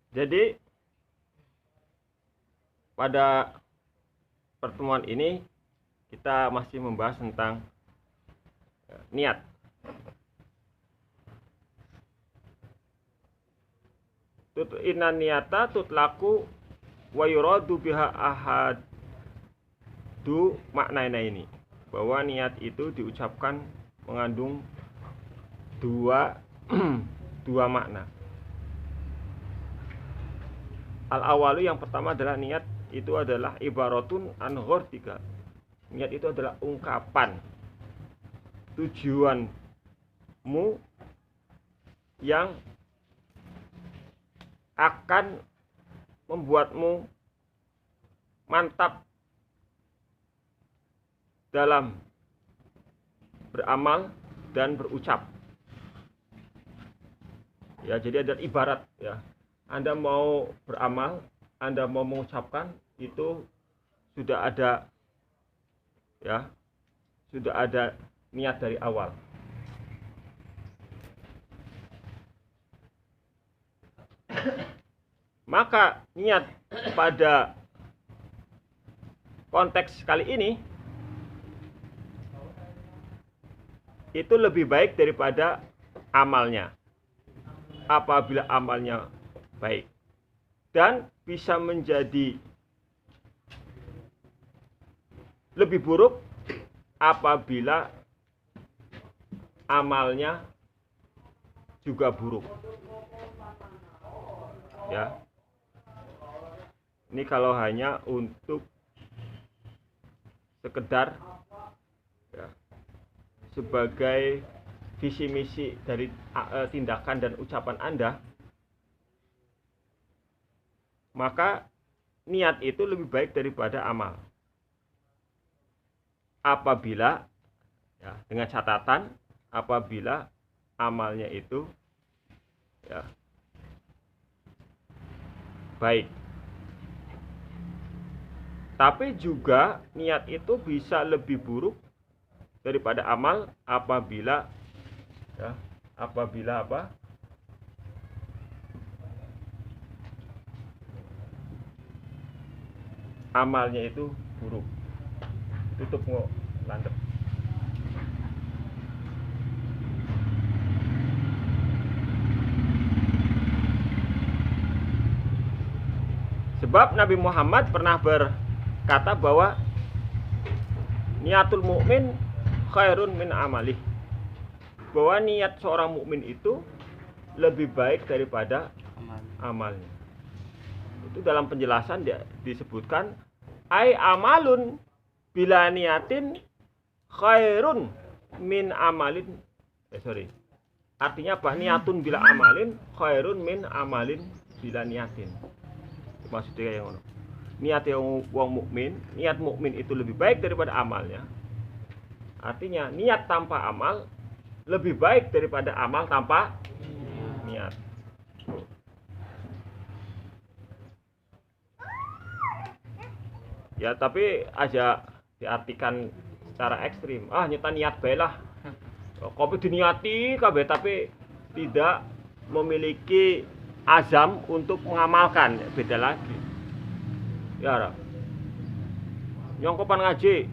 Jadi pada pertemuan ini kita masih membahas tentang niat. Inna niyata tutlaku wa yuradu biha ahadu maknanya ini, bahwa niat itu diucapkan mengandung dua makna. Al-awalu, yang pertama adalah niat itu adalah ibaratun an ghordika. Niat itu adalah ungkapan tujuanmu yang akan membuatmu mantap dalam beramal dan berucap. Ya, jadi ada ibarat ya. Anda mau beramal, Anda mau mengucapkan, itu sudah ada ya, sudah ada niat dari awal. Maka niat pada konteks kali ini itu lebih baik daripada amalnya, apabila amalnya baik, dan bisa menjadi lebih buruk apabila amalnya juga buruk. Ya, ini kalau hanya untuk sekedar ya, sebagai visi misi dari tindakan dan ucapan Anda, maka niat itu lebih baik daripada amal. Apabila ya, dengan catatan apabila amalnya itu ya, baik. Tapi juga niat itu bisa lebih buruk daripada amal apabila ya, apabila apa? Amalnya itu buruk. Tutup landep. Sebab Nabi Muhammad pernah berkata bahwa niatul mukmin khairun min amalih, bahwa niat seorang mukmin itu lebih baik daripada amalnya. Itu dalam penjelasan disebutkan ai amalun bila niatin khairun min amalin. Artinya apa? Niatun bila amalin khairun min amalin bila niatin. Maksudnya yang ngono. Niat yang wong mukmin, niat mukmin itu lebih baik daripada amalnya. Artinya niat tanpa amal lebih baik daripada amal tanpa niat. Ya, tapi aja diartikan secara ekstrim. Nyata niat bae lah. Kopi diniati kabeh tapi tidak memiliki azam untuk mengamalkan, beda lagi. Ya, nyong kopan ngaji.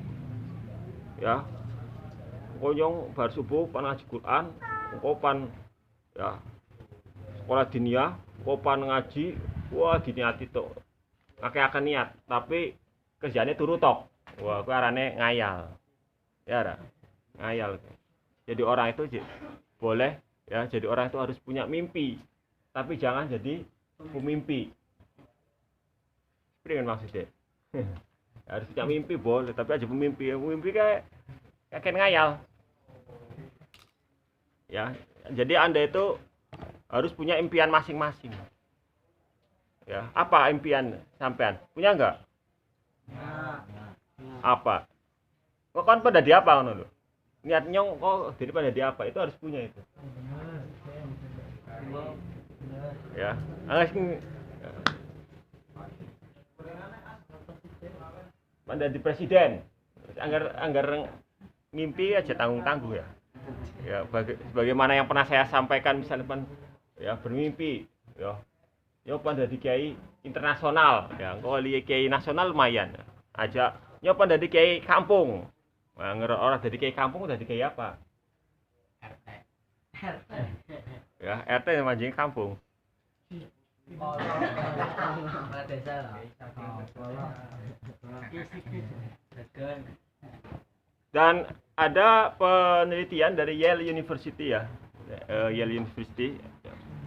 Ya. Nyong bar subuh pan ngaji Quran, kopan ya sekolah diniyah, kopan ngaji, wah diniati tok. Akeh-akeh niat, tapi kerjane turu tok. Wah, kuwi arane ngayal. Ya, ra. Ngayal. Jadi orang itu boleh ya, jadi orang itu harus punya mimpi. Tapi jangan jadi pemimpi. Seperti maksudnya. Harus punya mimpi boleh, tapi aja pemimpi. Pemimpi kayak ngayal. Ya, jadi Anda itu harus punya impian masing-masing. Ya, apa impian sampean? Punya enggak? Apa? Kok kan pada di apa ngono lho? Niat nyong kok jadi pada di apa? Itu harus punya itu. Ya, pada di presiden. Anggar mimpi aja tanggung-tanggung ya. Ya, bagaimana yang pernah saya sampaikan misalnya ya bermimpi ya nyoba dadi kiai internasional ya engko kiai nasional lumayan aja nyoba dadi kiai kampung. Nah, orang dadi kiai kampung dadi kiai apa? RT. Ya, RT manjing kampung. Kepala desa lah. Dan ada penelitian dari Yale University ya, Yale University,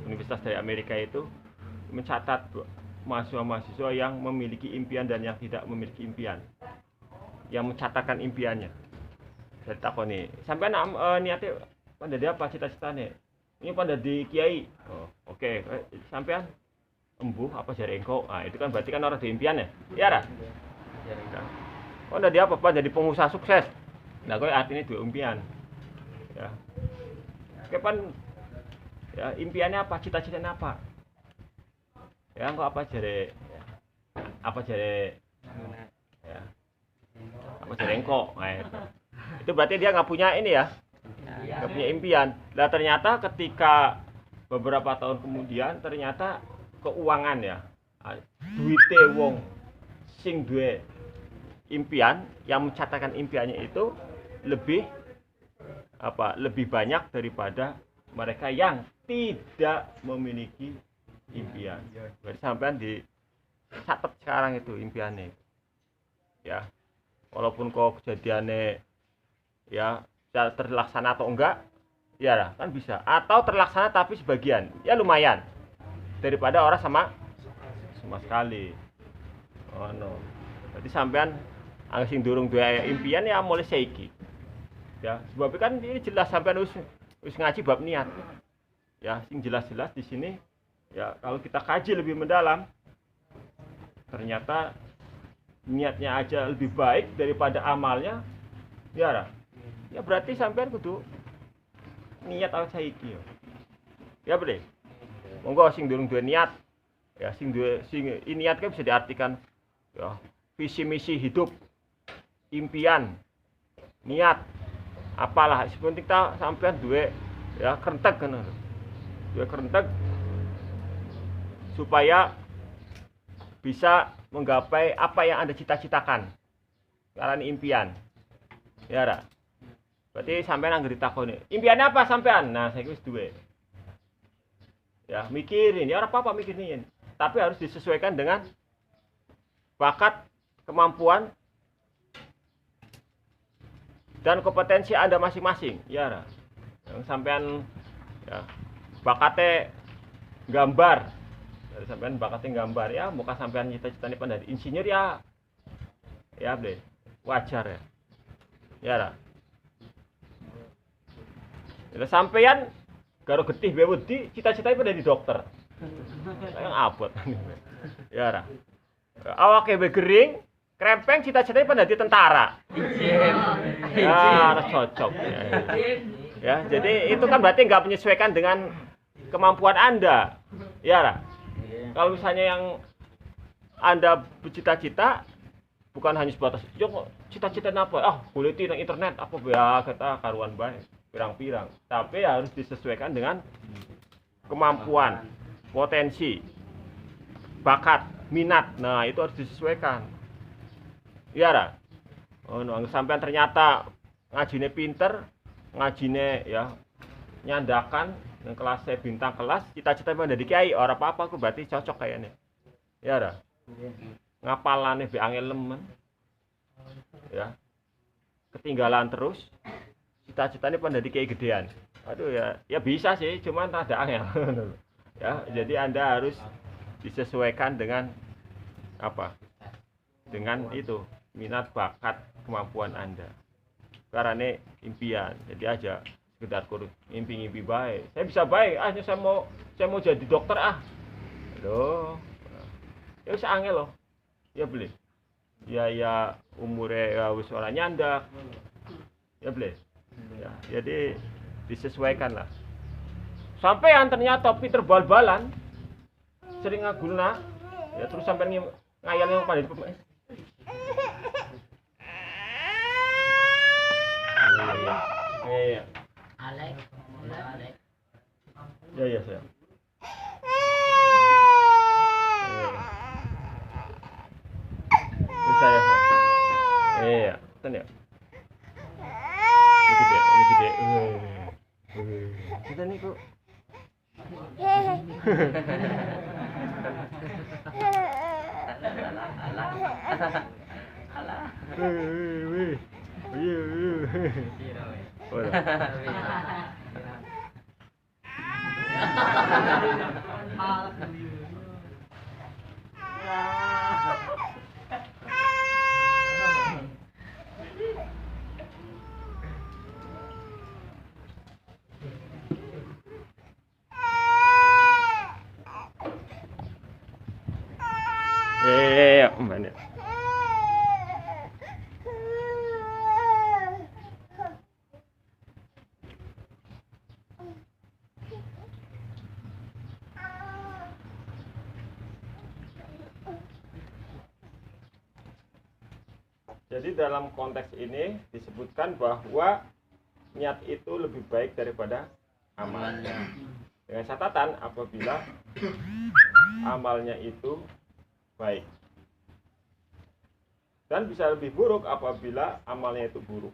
universitas dari Amerika itu mencatat mahasiswa-mahasiswa yang memiliki impian dan yang tidak memiliki impian, yang mencatatkan impiannya. Saya takoni, sampai niatnya pada dia apa cita-citanya? Ini pada di kiai. Oh, oke. Sampean embuh apa jare engko? Ah, itu kan berarti kan orang di impian ya. Iya ra? Oh, udah dia apa jadi pengusaha sukses. Nah, kowe artinya dua impian. Ya. Kapan ya impiannya apa? Cita-citanya apa? Ya, engko apa jare ya. Apa jare engko? Nah, itu berarti dia nggak punya ini ya. Nggak punya impian. Nah ternyata ketika beberapa tahun kemudian ternyata keuangan ya duite wong sing duwe impian yang mencatatkan impiannya itu lebih banyak daripada mereka yang tidak memiliki impian. Berarti sampean dicatat sekarang itu impiannya ya walaupun kok kejadiannya ya terlaksana atau enggak ya lah kan bisa atau terlaksana tapi sebagian ya lumayan daripada orang sama sekali. Oh no, berarti sampean sing durung duwe impian ya mulai saiki ya sebab kan ini jelas sampean wis ngaji bab niat ya sing jelas-jelas di sini ya kalau kita kaji lebih mendalam ternyata niatnya aja lebih baik daripada amalnya ya lah. Ya berarti sampean kudu niat awake saiki ya. Ya boleh. Monggo sing durung duwe niat. Ya sing niat kan bisa diartikan ya visi misi hidup, impian, niat. Apalah sepenting ta sampean duwe ya krentek kan. Duwe krentek supaya bisa menggapai apa yang Anda cita-citakan. Karena impian. Ya ra. Berarti sampean anggere ditakoni, impiannya apa sampean? Nah, saya wis duwe. Ya, mikirin, ya ora apa-apa mikirin. Tapi harus disesuaikan dengan bakat, kemampuan dan kompetensi Anda masing-masing. Ya, ra. Yang sampean ya bakatnya gambar. Dari sampean bakatnya gambar ya, muka sampean cita-citane pengen dadi insinyur ya. Ya, Bre. Wajar ya. Ya, ra. Ya sampeyan karo getih bae wedi cita-citane pengen dadi dokter. Yang abot. Ya ra. Awake bae gering, krempeng cita-citane pengen dadi tentara. Ya, harus cocok. Ya, jadi itu kan berarti nggak menyesuaikan dengan kemampuan Anda. Ya ra. Kalau misalnya yang Anda bercita-cita bukan hanya sebatas, yo cita-cita apa? Ah, kuliti nang internet apa ya kata karuan bae. Pirang-pirang, tapi harus disesuaikan dengan kemampuan, potensi, bakat, minat. Nah, itu harus disesuaikan. Iya, Ra? Oh, no, sampean ternyata ngajine pinter, ngajine ya nyandakan yang kelasnya bintang kelas, cita-cita pengen dadi kiai, ora apa-apa aku berarti cocok kayaknya. Iya, Ra? Ngapalane be angel lemen. Ya. Ketinggalan terus. Cita-citanya pengen dadi kiai gedean. Aduh ya bisa sih, cuman rada angel. Ya, jadi Anda harus disesuaikan dengan apa? Dengan itu, minat, bakat, kemampuan Anda. Karena impian. Jadi aja sekedar ngimpi-ngimpi baik. Saya bisa baik, saya mau jadi dokter ah. Loh. Ya wis angel loh. Ya beli. Ya umure wis ora nyandak. Ya beli. Ya, jadi disesuaikan lah. Sampai yang ternyata Peter bal-balan sering ngaguna ya terus sampai ngayal yang pada pemain. Iya. Alek. Ya sayang. Alah, alah. Alah. Wih. Piro weh? Oh, mana? Jadi dalam konteks ini disebutkan bahwa niat itu lebih baik daripada amalnya. Dengan catatan apabila amalnya itu baik. Dan bisa lebih buruk apabila amalnya itu buruk.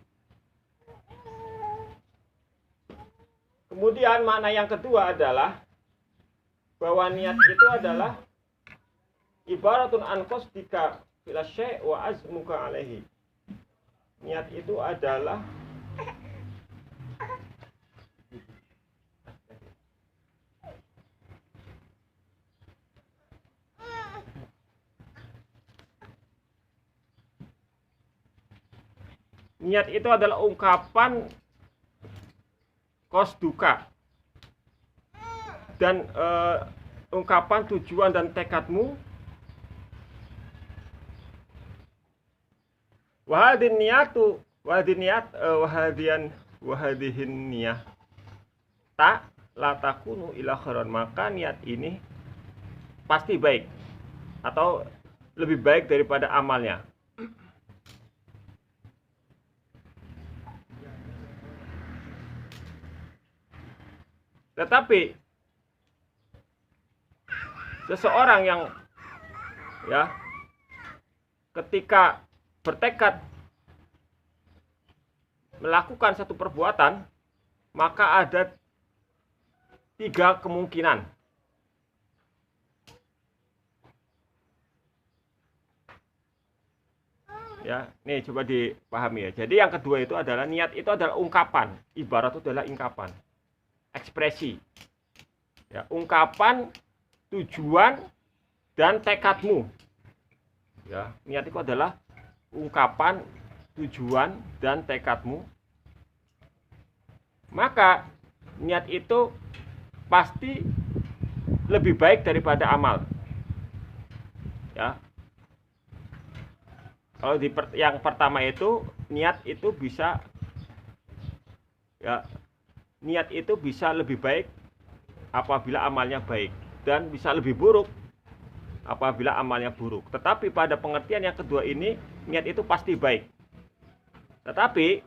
Kemudian makna yang kedua adalah bahwa niat itu adalah ibaratun an qasdika ila syai' wa azmuka alaihi. Niat itu adalah ungkapan qasduka dan ungkapan tujuan dan tekadmu. Wahadin niyatu wahadihin niyah tak latakunu ila khairan, maka niat ini pasti baik atau lebih baik daripada amalnya. Tetapi seseorang yang ketika bertekad melakukan satu perbuatan, maka ada 3 kemungkinan. Ya, nih coba dipahami ya. Jadi yang kedua itu adalah niat itu adalah ungkapan, ibarat itu adalah ungkapan, ekspresi. Ya, ungkapan, tujuan dan tekadmu. Ya, niat itu adalah ungkapan, tujuan dan tekadmu. Maka niat itu pasti lebih baik daripada amal. Ya. Kalau yang pertama itu niat itu bisa niat itu bisa lebih baik apabila amalnya baik dan bisa lebih buruk apabila amalnya buruk. Tetapi pada pengertian yang kedua ini niat itu pasti baik. Tetapi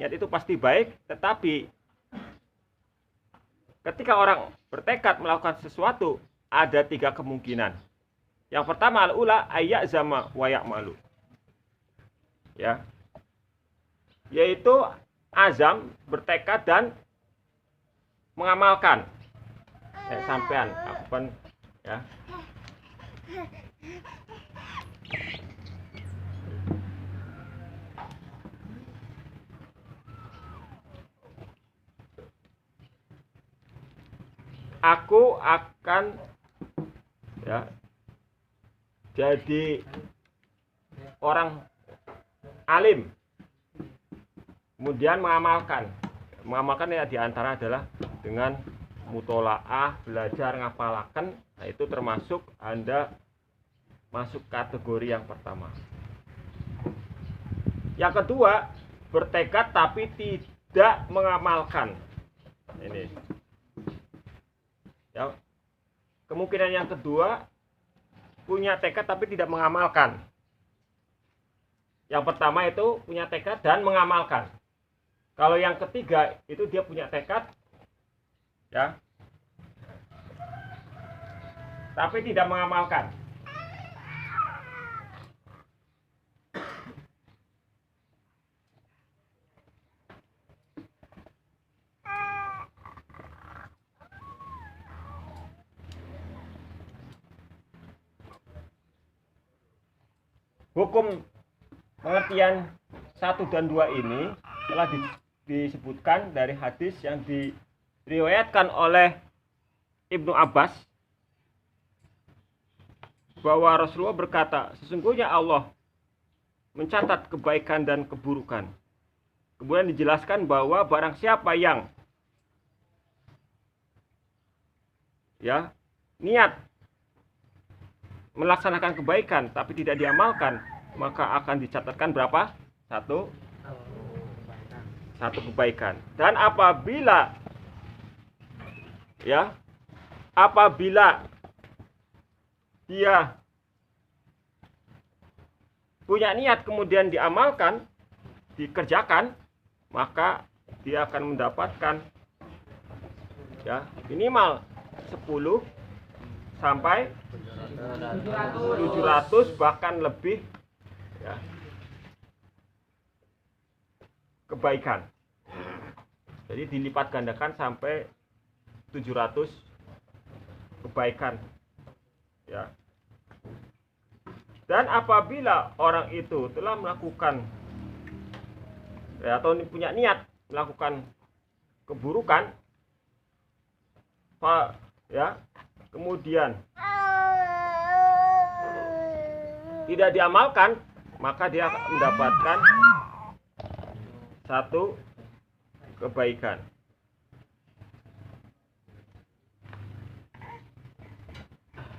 niat itu pasti baik, tetapi ketika orang bertekad melakukan sesuatu ada 3 kemungkinan. Yang pertama al-ula ayya zama wa ya'malu. Ya. Yaitu azam, bertekad dan mengamalkan. Sampean aku kan ya. Aku akan jadi orang alim, kemudian mengamalkan ya diantara adalah dengan mutolaah, belajar, ngapalaken. Nah, itu termasuk Anda masuk kategori yang pertama. Yang kedua, bertekad tapi tidak mengamalkan. Ini ya, kemungkinan yang kedua, punya tekad tapi tidak mengamalkan. Yang pertama itu punya tekad dan mengamalkan. Kalau yang ketiga itu dia punya tekad ya, tapi tidak mengamalkan. hukum pengertian 1 dan 2 ini telah disebutkan dari hadis yang diriwayatkan oleh Ibnu Abbas bahwa Rasulullah berkata, sesungguhnya Allah mencatat kebaikan dan keburukan. Kemudian dijelaskan bahwa barang siapa yang niat melaksanakan kebaikan tapi tidak diamalkan, maka akan dicatatkan berapa? Satu kebaikan. Dan apabila dia punya niat kemudian diamalkan, dikerjakan, maka dia akan mendapatkan minimal 10 sampai 700 bahkan lebih kebaikan. Jadi dilipat gandakan sampai 700 kebaikan. Dan apabila orang itu telah melakukan atau punya niat melakukan keburukan, kemudian tidak diamalkan, maka dia akan mendapatkan 1 kebaikan.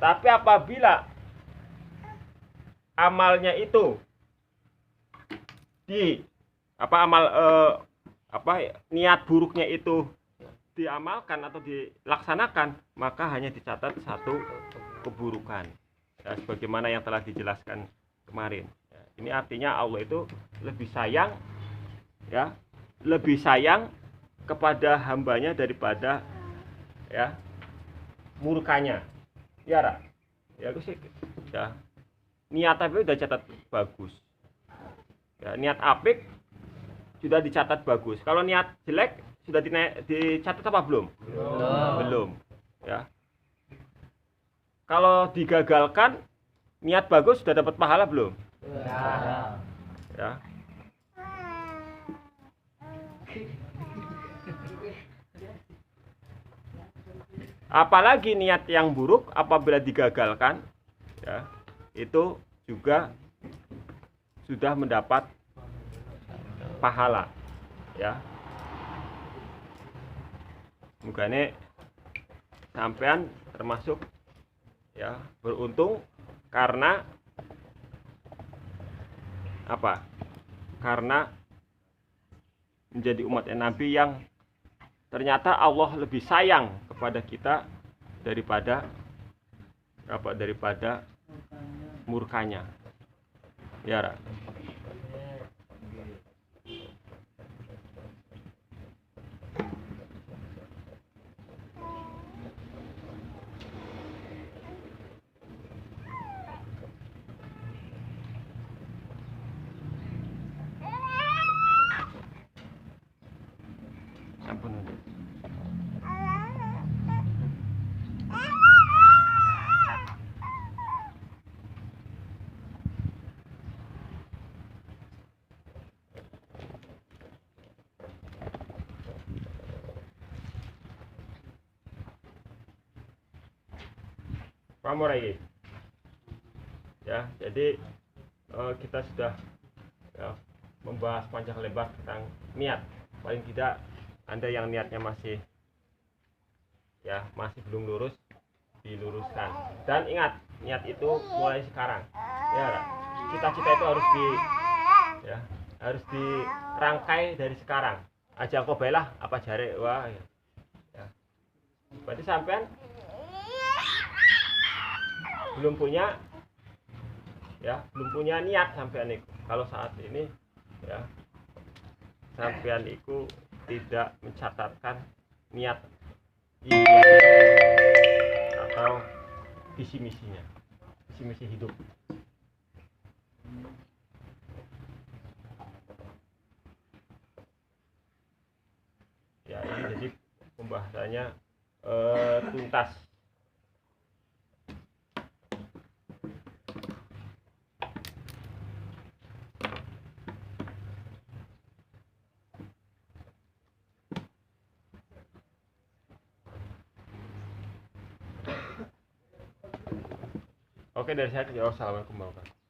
Tapi apabila amalnya itu niat buruknya itu diamalkan atau dilaksanakan, maka hanya dicatat 1 keburukan. Sebagaimana yang telah dijelaskan kemarin. Ini artinya Allah itu lebih sayang kepada hambanya daripada murkanya. Niat apik sudah catat bagus. Niat apik sudah dicatat bagus. Kalau niat jelek sudah dicatat apa belum? Belum. Kalau digagalkan niat bagus sudah dapat pahala belum? Apalagi niat yang buruk apabila digagalkan, itu juga sudah mendapat pahala. Mugane sampean termasuk beruntung karena apa? Karena menjadi umat Nabi yang ternyata Allah lebih sayang kepada kita daripada murkanya. Ra. Ampun. Pamorai. Jadi kita sudah membahas panjang lebar tentang niat. Paling tidak Anda yang niatnya masih belum lurus, diluruskan. Dan ingat, niat itu mulai sekarang. Cita-cita itu harus dirangkai dari sekarang. Aja kok belah apa jare berarti sampean belum punya niat sampean iku. Kalau saat ini sampean iku tidak mencatatkan niat atau visi misi hidup. Ini jadi pembahasannya tuntas. Oke, dari saya, ya, assalamualaikum warahmatullahi wabarakatuh.